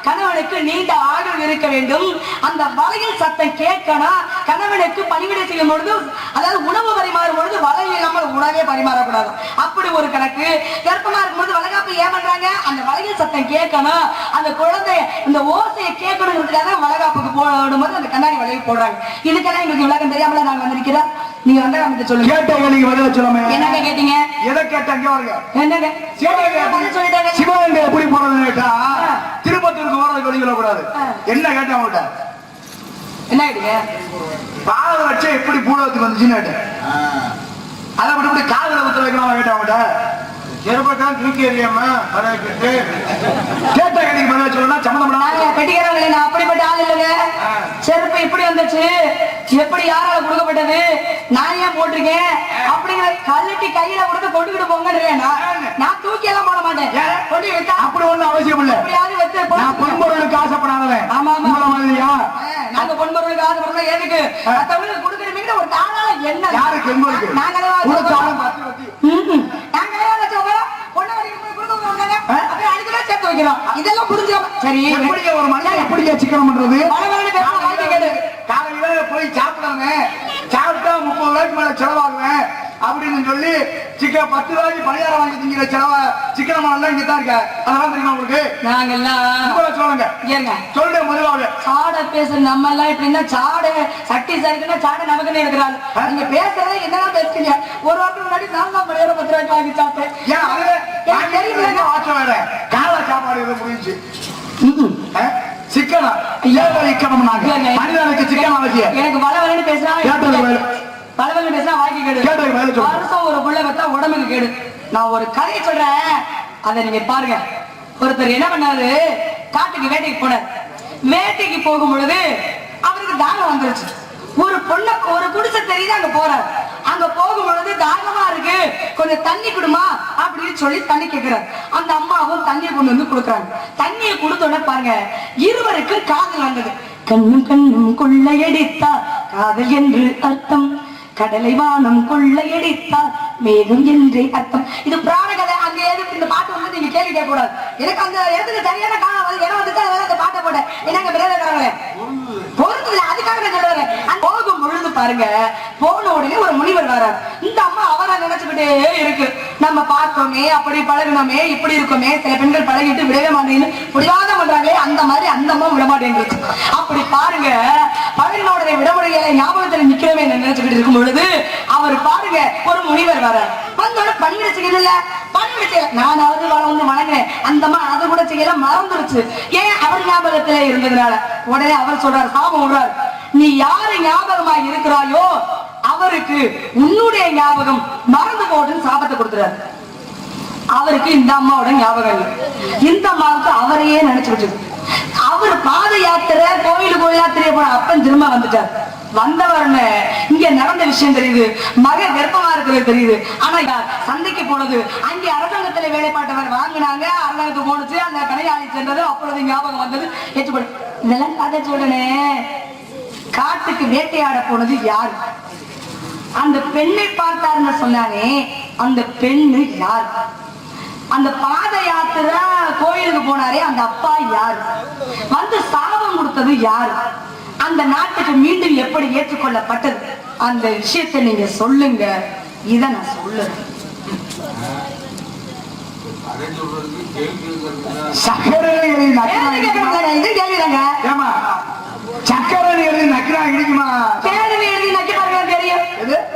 கணவனுக்கு நீண்ட ஆயுள் இருக்க வேண்டும். அந்த வளையல் சத்தம் கேட்கணும். கணவனுக்கு பணிவிடை செய்யும் பொழுது, அதாவது உணவு பரிமாறும் பொழுது வளையல் இல்லாமல் உணவே பரிமாறக்கூடாது. அப்படி ஒரு கணக்கு. கர்ப்பமா இருக்கும்போது வளகாப்பு ஏன் பண்றாங்க? அந்த வளையல் சத்தம் கேட்கணும், அந்த குழந்தை இந்த ஓசையை கேட்கணுங்கிறதுக்காக வளகாப்புக்கு போடும்போது அந்த கண்ணாடி வளையல் போடுறாங்க. இதுக்கெல்லாம் எங்களுக்கு விளக்கம் தெரியாமல நாங்க வந்திருக்கிறோம். நீங்க வந்து சொல்லுங்க. கேட்டீங்க, நீங்க பதில சொல்லாம என்னங்க கேட்டீங்க? எதை கேட்டாங்க? என்னங்க சொல்லிட்டாங்க? சிவகங்கை எப்படி போறதுன்னு கேட்டா திருப்பத்தூருக்கு போறது வெளியில கூடாது. என்ன கேட்டா அவங்கள்ட்ட? என்ன கேட்டீங்க? பாத வச்சு எப்படி பூலத்துக்கு வந்துச்சுன்னு கேட்டேன். அதை மட்டும் காதல ஊத்த வைக்கலாம் கேட்டா அவங்கள்ட்ட. எருப்பத்தான் தூக்கி எறியாமா கேட்ட கடைக்கு பதில சொல்லணும். சம்மந்தம் கட்டிக்கிறவங்களே, நான் அப்படிப்பட்ட ஆள் இல்லைங்க. செருப்பு எப்படி வந்துச்சு, எப்படி யாரால கொடுக்கப்பட்டது, நான் ஏன் போட்டிருக்கேன் அப்படிங்கிற கழட்டி கையில கொடுத்து கொண்டுகிட்டு போங்கன்றேன். நான் தூக்கி எல்லாம் போட மாட்டேன். கொண்டு வைத்தா அப்படி ஒண்ணும் அவசியம் இல்ல. எப்படியாவது வச்சு பொன்பொருளுக்கு ஆசைப்படாதவன். ஆமா ஆமா மாதிரியா நாங்க பொன்பொருளுக்கு ஆசைப்படுறோம். எதுக்கு? மத்தவங்களுக்கு கொடுக்குறீங்க ஒரு தாராள என்ன யாருக்கு எங்களுக்கு நாங்களே இதெல்லாம் புரிஞ்சாம சரி. ஒரு மனுஷன் எப்படி சிக்கனம் பண்றது? காலையில போய் சாப்பிடுறாங்க, சாப்பிட்டா 30 ரூபாய்க்கு மேல செலவாகுவேன் அப்படின்னு சொல்லி 10 ரூபாய்க்கு பணியாரம் வாங்கி திங்கிற செலவா சிக்கனமான இங்க தான் இருக்க. அதெல்லாம் தெரியுமா உங்களுக்கு? நாங்கெல்லாம் சொல்லுங்க சொல்லுங்க முதலாவது சாடை பேசுற நம்ம எல்லாம் எப்படின்னா சாடை சட்டி சருக்குன்னா சாடை நமக்குன்னு இருக்கிறாரு. நீங்க பேசுறத என்னதான் பேசுறீங்க? ஒரு வாரத்துக்கு முன்னாடி நான் தான் பணியாரம் 10 ரூபாய்க்கு வாங்கி சாப்பிட்டேன். ஏன் அதுல தெரியுங்க ஆற்றம் வேற காலை சாப்பாடு முடிஞ்சு சிக்கனா மனிதனுக்கு சிக்கன் அவசியம். எனக்கு வளவலன்னு பேசுறா பலவல் பேசினா வாங்கி கேடு. வருஷம் ஒரு புள்ள வச்சா உடம்புக்கு கேடு. நான் ஒரு கதையை சொல்றேன், அதை நீங்க பாருங்க. ஒருத்தர் என்ன பண்ணாரு, காட்டுக்கு வேட்டைக்கு போனார். வேட்டைக்கு போகும் பொழுது அவருக்கு தாகம் வந்துருச்சு. ஒரு பொண்ண ஒரு குடிசை தெரியுது அங்க போறாரு. அங்க போகும் பொழுது தாகமா இருக்கு, கொஞ்சம் தண்ணி குடுமா அப்படின்னு சொல்லி தண்ணி கேட்கிறாரு. அந்த அம்மாவும் தண்ணியை கொண்டு வந்து கொடுக்குறாங்க. தண்ணியை கொடுத்தோட பாருங்க, இருவருக்கு காதல் வந்தது. கண்ணும் கண்ணும் கொள்ளையடித்தா காதல் என்று அர்த்தம், கடலை வானம் கொள்ளையடித்தால் மேகம் என்றே அர்த்தம். இது புராண கதை. அங்க எதுக்கு இந்த பாட்டு வந்து நீங்க கேள்வி கேட்க கூடாது. எனக்கு அந்த இடத்துக்கு சரியான காலம் இடம் வந்துட்டு அந்த பாட்டை போட்டேன். என்னங்க பிரேதக்காரங்களே பொருள் அதுக்காக நான் சொல்றேன். போகும் பொழுது பாருங்க, போன உடனே ஒரு முனிவர் வர்றார். இந்த அம்மா அவரை நினைச்சுக்கிட்டே இருக்கு, நம்ம பார்த்தோமே அப்படி பழகினோமே இப்படி இருக்கோமே, சில பெண்கள் பழகிட்டு விடவே மாட்டேன்னு முடியாத பண்றாங்களே, அந்த மாதிரி அந்த அம்மா விட மாட்டேன். அப்படி பாருங்க, பழகின உடனே விடமுறையில ஞாபகத்துல நிக்கிறவே நினைச்சுக்கிட்டு இருக்கும் பொழுது அவர் பாருங்க ஒரு முனிவர் வர வந்தோட பணிவிட செய்யல. பணிவிட செய்யல, நான் அவரு வந்து வணங்கினேன். அந்த அம்மா அது கூட செய்யல, மறந்துருச்சு. ஏன்? அவர் ஞாபகத்துல இருந்ததுனால. உடனே அவர் சொல்றாரு, சாபம் விடுறாரு, நீ யாரு ஞாபகமா இருக்கிறாயோ அவருக்கு உன்னுடைய ஞாபகம் மறந்து போடுன்னு சாபத்தை கொடுத்துறாரு. அவருக்கு இந்த அம்மாவோட ஞாபகம் இல்லை, இந்த அம்மாவுக்கு அவரையே நினைச்சுக்கிட்டு. அவர் பாத யாத்திரை கோயில் யாத்திரையை போன அப்பன் திரும்ப வந்துட்டார். வந்தவர்னு இங்க நடந்த விஷயம் தெரியுது, மக கர்ப்பமா இருக்கிறது தெரியுது. ஆனா சந்தைக்கு போனது, அங்கே அரசாங்கத்துல வேலைப்பாட்டவர் வாங்கினாங்க, அரசாங்கத்துக்கு போனுச்சு, அந்த கடையாளி சென்றது, அப்பொழுது ஞாபகம் வந்தது. ஏற்றுக்கொடு. இதெல்லாம் கதை சொல்றனே. காட்டுக்கு வேட்டையாட போனது யாரு? அந்த பெண்ணை பார்த்தாருன்னு சொன்னானே, அந்த பெண்ணு யார்? அந்த பாத யாத்திரை கோயிலுக்கு போனாரே அந்த அப்பா யாரு? வந்து சாபம் கொடுத்தது யாரு? அந்த நாட்டுக்கு மீண்டும் எப்படி ஏற்றுக்கொள்ளப்பட்டது? அந்த விஷயத்தை நீங்க சொல்லுங்க. இத நான் சொல்லுறேன். சக்கரை எழுதி நக்கிரா இடிக்குமா? தேனி எழுதி நக்கி பாருங்க தெரியும்.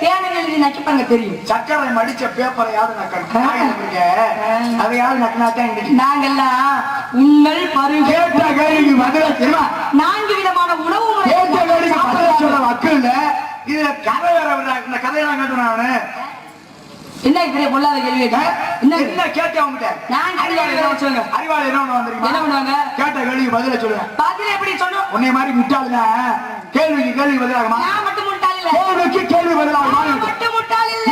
தேனி எழுதி நக்கி பாருங்க தெரியும். சக்கரை மடிச்ச பேப்பரை யாரு நக்கணும்? அதை யாரு நக்கினாத்தான் இடிக்கும். நாங்கெல்லாம் உங்கள் கேட்ட கேள்விக்கு பதில தெரியுமா? 4 விதமான உணவு முறை கேட்ட கேள்விக்கு பதில சொல்ற மக்கள் இல்ல. இதுல கதை வேற. இந்த கதையெல்லாம் கேட்டேன். என்ன இப்படி பொல்லாத கேள்வி என்ன கேட்ட அவங்ககிட்ட? நான் அறிவாளி என்ன பண்ணுவாங்க? கேட்ட கேள்விக்கு பதில சொல்லுங்க. பதில எப்படி சொல்லும்? உன்னை மாதிரி முட்டாளுங்க கேள்விக்கு கேள்வி பதிலாகுமா? நான் மட்டும் முட்டாள் இல்ல, கேள்விக்கு கேள்வி பதிலாகுமா? மட்டும் முட்டாள் இல்ல,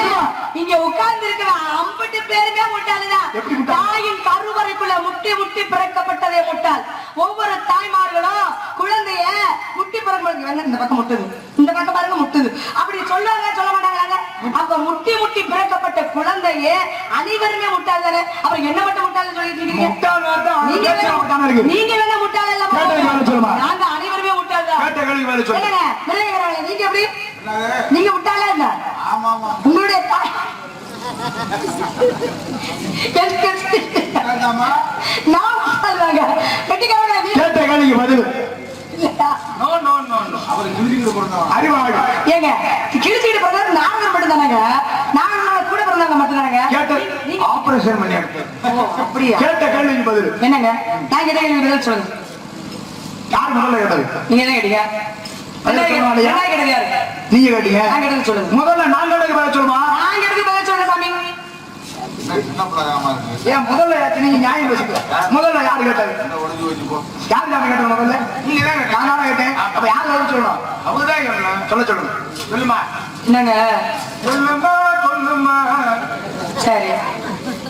இங்க உட்கார்ந்து இருக்கிற 50 பேருமே முட்டாளுதான். தாயின் கருவறைக்குள்ள முட்டி முட்டி பிறக்கப்பட்டதே முட்டாள். ஒவ்வொரு தாய்மார்களும் குழந்தைய முட்டி பிறக்க இந்த பக்கம் முட்டுது, இந்த பக்கம் பாருங்க முட்டுது, அப்படி சொல்லுவாங்க சொல்ல மாட்டாங்க. அப்ப முட்டி முட்டி பிறக்கப்பட்ட குழந்தையே அனைவருமே முட்டாள் தானே. அப்புறம் என்ன மட்டும் முட்டாள் சொல்லிட்டு இருக்கீங்க? நீங்க வேணா முட்டாள் சொல்லுமா நாங்க அனைவருமே விட்டாதான் கேட்ட கேள்வி மேல சொல்லு நீங்க எப்படி நீங்க விட்டாலே என்ன உங்களுடைய கேட்ட கேள்விக்கு பதில் ஏங்க கிழிச்சிட்டு பிறந்தாரு நாங்கள் மட்டும் தானங்க நாங்கள் கூட பிறந்தவங்க மட்டும் தானங்க ஆபரேஷன் பண்ணி அப்படியா கேட்ட கேள்விக்கு பதில் என்னங்க நான் கேட்ட கேள்வி பதில் சொல்லுங்க யார் முதல்ல கேட்டது நீங்க என்ன கேட்டீங்க நீங்க கேட்டீங்க சொல்லுங்க முதல்ல நான் கேட்டதுக்கு பதில் சொல்லுமா நான் கேட்டதுக்கு பதில் சொல்லுங்க சாமி ஏன் முதல்ல நீங்க நியாயம் பேசுங்க முதல்ல யாரு கேட்டது யாரு கேட்டது முதல்ல நீங்க தான் நானா கேட்டேன் அப்ப யாரு பதில் சொல்லணும் அவங்கதான் கேட்கணும் சொல்லுங்க சொல்லுமா என்னங்க சொல்லுமா சொல்லுமா சரி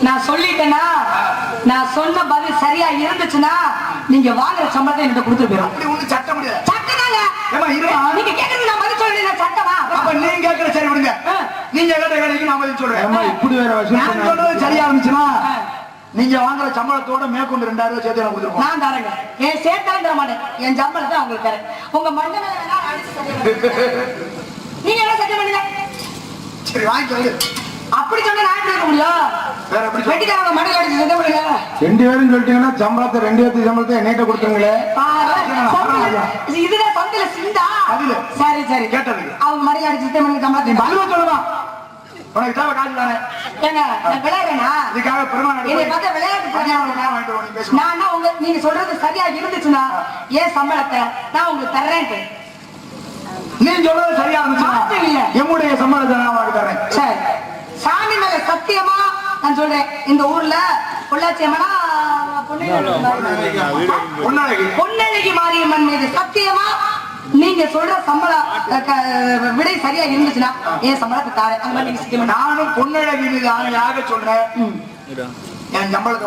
நான் சொல்லிட்டேன்னா நான் சொன்ன பதில் சரியா இருந்துச்சுன்னா நீங்க வாங்குற சம்பளத்தை என்கிட்ட கொடுத்துட்டு போயிடும் அப்படி ஒண்ணு சட்ட முடியாது சட்டதாங்க நீங்க கேட்கறது நான் பதில் சொல்றேன் சட்டமா அப்ப நீங்க கேட்கற சரி விடுங்க நீங்க கேட்ட கேள்விக்கு நான் பதில் சொல்றேன் இப்படி வேற நான் சொல்றது சரியா இருந்துச்சுன்னா நீங்க வாங்குற சம்பளத்தோட மேற்கொண்டு 2000 ரூபாய் சேர்த்து கொடுத்துருவோம் நான் தரேங்க என் சேர்த்தாலும் தர மாட்டேன் என் சம்பளத்தை உங்களுக்கு தரேன் உங்க மண்டை மேல வேணா நீங்க என்ன சட்டம் பண்ணுங்க சரி வாங்கி சொல்லு அப்படி சொன்னா நான் இருக்க முடியும் வேற எப்படி வெட்டிக்காரங்க மண்டை அடிச்சு சட்டம் பண்ணுங்க 2 பேரும் சொல்லிட்டீங்கன்னா சம்பளத்தை 2 பேருக்கு சம்பளத்தை என்னைட்ட கொடுத்துருங்களே இதுதான் சந்தையில சிந்தா சரி சரி கேட்டது அவங்க மண்டை அடிச்சு சட்டம் பண்ணுங்க சம்பளத்தை பதில் சொல்லலாம் உனக்கு தேவை காசு தானே ஏங்க நான் விளையாடுறேனா இதுக்காக பெருமா என்னை பார்த்தா விளையாட்டு நான் உங்க நீங்க சொல்றது சரியா இருந்துச்சுன்னா ஏன் சம்பளத்தை நான் உங்களுக்கு தர்றேன் நீ சொல்றது சரியா இருந்துச்சுன்னா என்னுடைய சம்பளத்தை நான் வாங்கி தரேன் சரி சாமி மேல சத்தியமா நான் சொல்றேன் இந்த ஊர்ல பொள்ளாச்சி அம்மனா பொன்னழகி மாரியம்மன் மீது சத்தியமா நீங்க சொல்ற சம்பள விடை சரியா இருந்துச்சுன்னா என் சம்பளத்தை தாரேன் நானும் பொன்னழகி மீது ஆணையாக சொல்றேன் என் சம்பளத்தை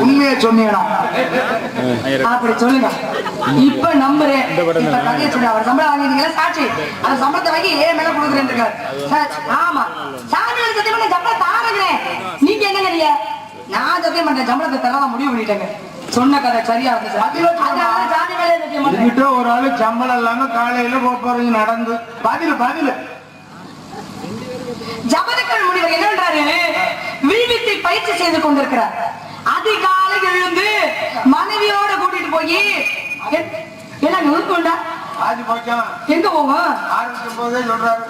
உண்மையை சொன்னீங்கன்னா அப்படி சொல்லுங்க இப்ப நம்புறேன் இப்ப கதையை சொல்ற அவர் சம்பளம் வாங்கிட்டீங்களா சாட்சி அந்த சம்பளத்தை வாங்கி ஏன் மேல கொடுக்குறேன் ஆமா சாமி சத்தியம் பண்ண சம்பளம் தாரங்க நீங்க என்ன நீங்க நான் சத்தியம் பண்றேன் சம்பளத்தை தரதான் முடிவு பண்ணிட்டேங்க சொன்ன கதை சரியா இருந்துச்சு ஒரு ஆளு சம்பளம் இல்லாம காலையில போறது நடந்து பதில் ஜபதக்கல் முனிவர் என்னன்றாரு வில்வித்தை பயிற்சி செய்து கொண்டிருக்கிறார் அதிகாலை எழுந்து மனைவியோட கூட்டிட்டு போய் என்ன நூற்கொண்டா எங்க போவோம் சொல்றாரு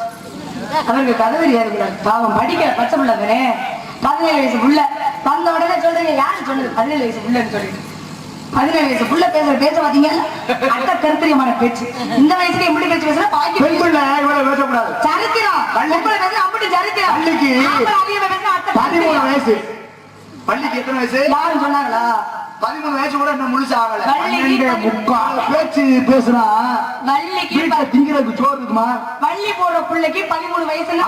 அவருக்கு கதை தெரியாது பாவம் படிக்க பச்சை பிள்ளை தானே 17 வயசு புள்ள வந்த உடனே சொல்றீங்க யாரு சொன்னது 17 வயசு புள்ளன்னு சொல்லிட்டு 17 வயசு புள்ள பேச பாத்தீங்க அட்ட கருத்திரியமான பேச்சு இந்த வயசுக்கு எப்படி பேச்சு பேசுற பாக்கி பேசக்கூடாது சரித்திரம் அப்படி சரித்திரம் 13 வயசு பள்ளிக்கு எத்தனை வயசு யாரும் சொன்னாங்களா 13 வயசு கூட இன்னும் முழுசா ஆகல 12 பேச்சு பேசுனா வள்ளிக்கு திங்கிறதுக்கு சோறு இருக்குமா வள்ளி போடுற பிள்ளைக்கு 13 வயசுல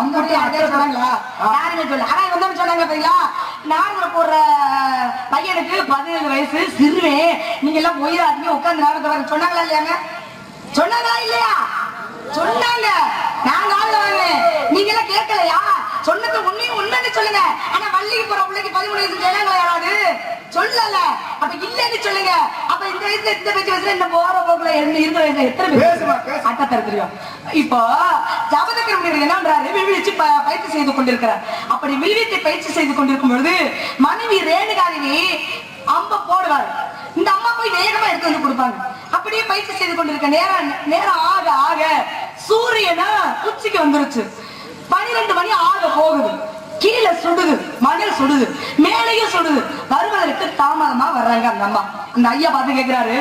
சொன்னாங்களா யாருங்க சொல்ல ஆனா வந்து சொன்னாங்க பாத்தீங்களா நார்மல் போடுற பையனுக்கு 17 வயசு சிறுவே நீங்க எல்லாம் போயிடாதீங்க உட்கார்ந்து நாடகம் சொன்னாங்களா இல்லையாங்க சொன்னாங்களா இல்லையா சொன்னாங்க நான் நாள் வாங்கினேன் நீங்க எல்லாம் கேட்கலையா சொன்னது உண்மைன்னு சொல்லுங்க ஆனா வள்ளிக்கு போற பிள்ளைக்கு 13 வயசு சொன்னாங்களா யாராவது சொல்லல அப்ப இல்லன்னு சொல்லுங்க அப்ப இந்த வயசுல இந்த வயசுல இந்த போற போக்குல இருக்கிற வயசுல எத்தனை பேர் அட்டத்தர தெரியும் இப்போ ஜபதக்கர் என்னன்றாரு வில்வித்தை பயிற்சி செய்து கொண்டிருக்கிறார் அப்படி வில்வித்தை பயிற்சி செய்து கொண்டிருக்கும் பொழுது மனைவி ரேணுகாதேவி அம்ப போடுவார் இந்த அம்மா போய் வேகமா எடுத்து வந்து கொடுப்பாங்க அப்படியே பயிற்சி செய்து கொண்டிருக்க நேரம் ஆக ஆக சூரியனா உச்சிக்கு வந்துருச்சு 12 மணி ஆக போகுது கீழே சுடுது மணல் சுடுது மேலையும் சுடுது வருவதற்கு தாமதமா வர்றாங்க அந்த அம்மா அந்த ஐயா பார்த்து கேட்கிறாரு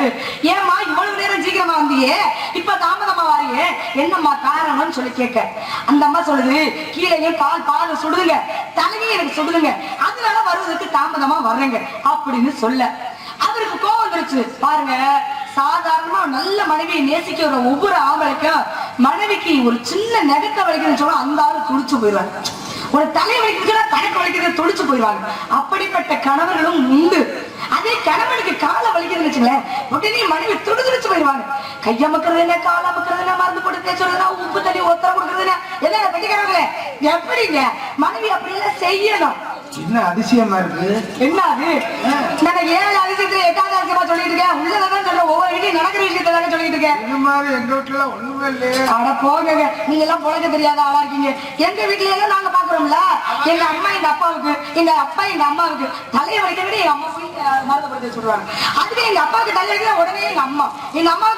ஏமா இவ்வளவு நேரம் சீக்கிரமா வந்தியே இப்ப தாமதமா வாரியே என்னம்மா காரணம்னு சொல்லி கேட்க அந்த அம்மா சொல்லுது கீழேயும் பால் சுடுதுங்க தலையும் எனக்கு சுடுதுங்க அதனால வருவதற்கு தாமதமா வர்றேங்க அப்படின்னு சொல்ல அவருக்கு கோவம் வந்துருச்சு பாருங்க சாதாரணமா நல்ல மனைவியை நேசிக்கிற ஒவ்வொரு ஆம்பளைக்கும் மனைவிக்கு ஒரு சின்ன நெகத்தை வலிக்குதுன்னு சொன்னா அந்த ஆளு துடிச்சு போயிடுவாங்க ஒரு தலை வலிக்குதுன்னா தனக்கு வலிக்கிறது துடிச்சு போயிடுவாங்க அப்படிப்பட்ட கணவர்களும் உண்டு அதே கணவனுக்கு காலை வலிக்குதுன்னு வச்சுங்களேன் உடனே மனைவி துடிச்சு போயிடுவாங்க கையமக்கிறது என்ன கால் அமக்கிறது என்ன மருந்து போட்டு தேய்ச்சதுன்னா உப்பு தண்ணி ஒத்தர கொடுக்கறதுன்னா எல்லாம் கட்டிக்கிறாங்களே எப்படிங்க மனைவி அப்படி எல்லாம் செய்யணும் என்ன அதிசயமா இருக்கு என்ன அது நான் 7 அதிசயத்துல 8வது அதிசயமா சொல்லிட்டு இருக்கேன் உள்ளத பண்ணிட்டு இருக்க? இந்த மாதிரி எங்க வீட்டுல ஒண்ணுமே இல்லையே. அட போங்க, நீங்க எல்லாம் பொழைக்க தெரியாத ஆளா இருக்கீங்க. எங்க வீட்டுல எல்லாம் நாங்க பாக்குறோம்ல, எங்க அம்மா எங்க அப்பாவுக்கு, எங்க அப்பா எங்க அம்மாவுக்கு தலையை வலிக்க விட எங்க அம்மா போய் மருந்துப்படுத்த சொல்றாங்க. அதுவே எங்க அப்பாவுக்கு தலையை உடனே எங்க அம்மாவுக்கு எங்க அப்பா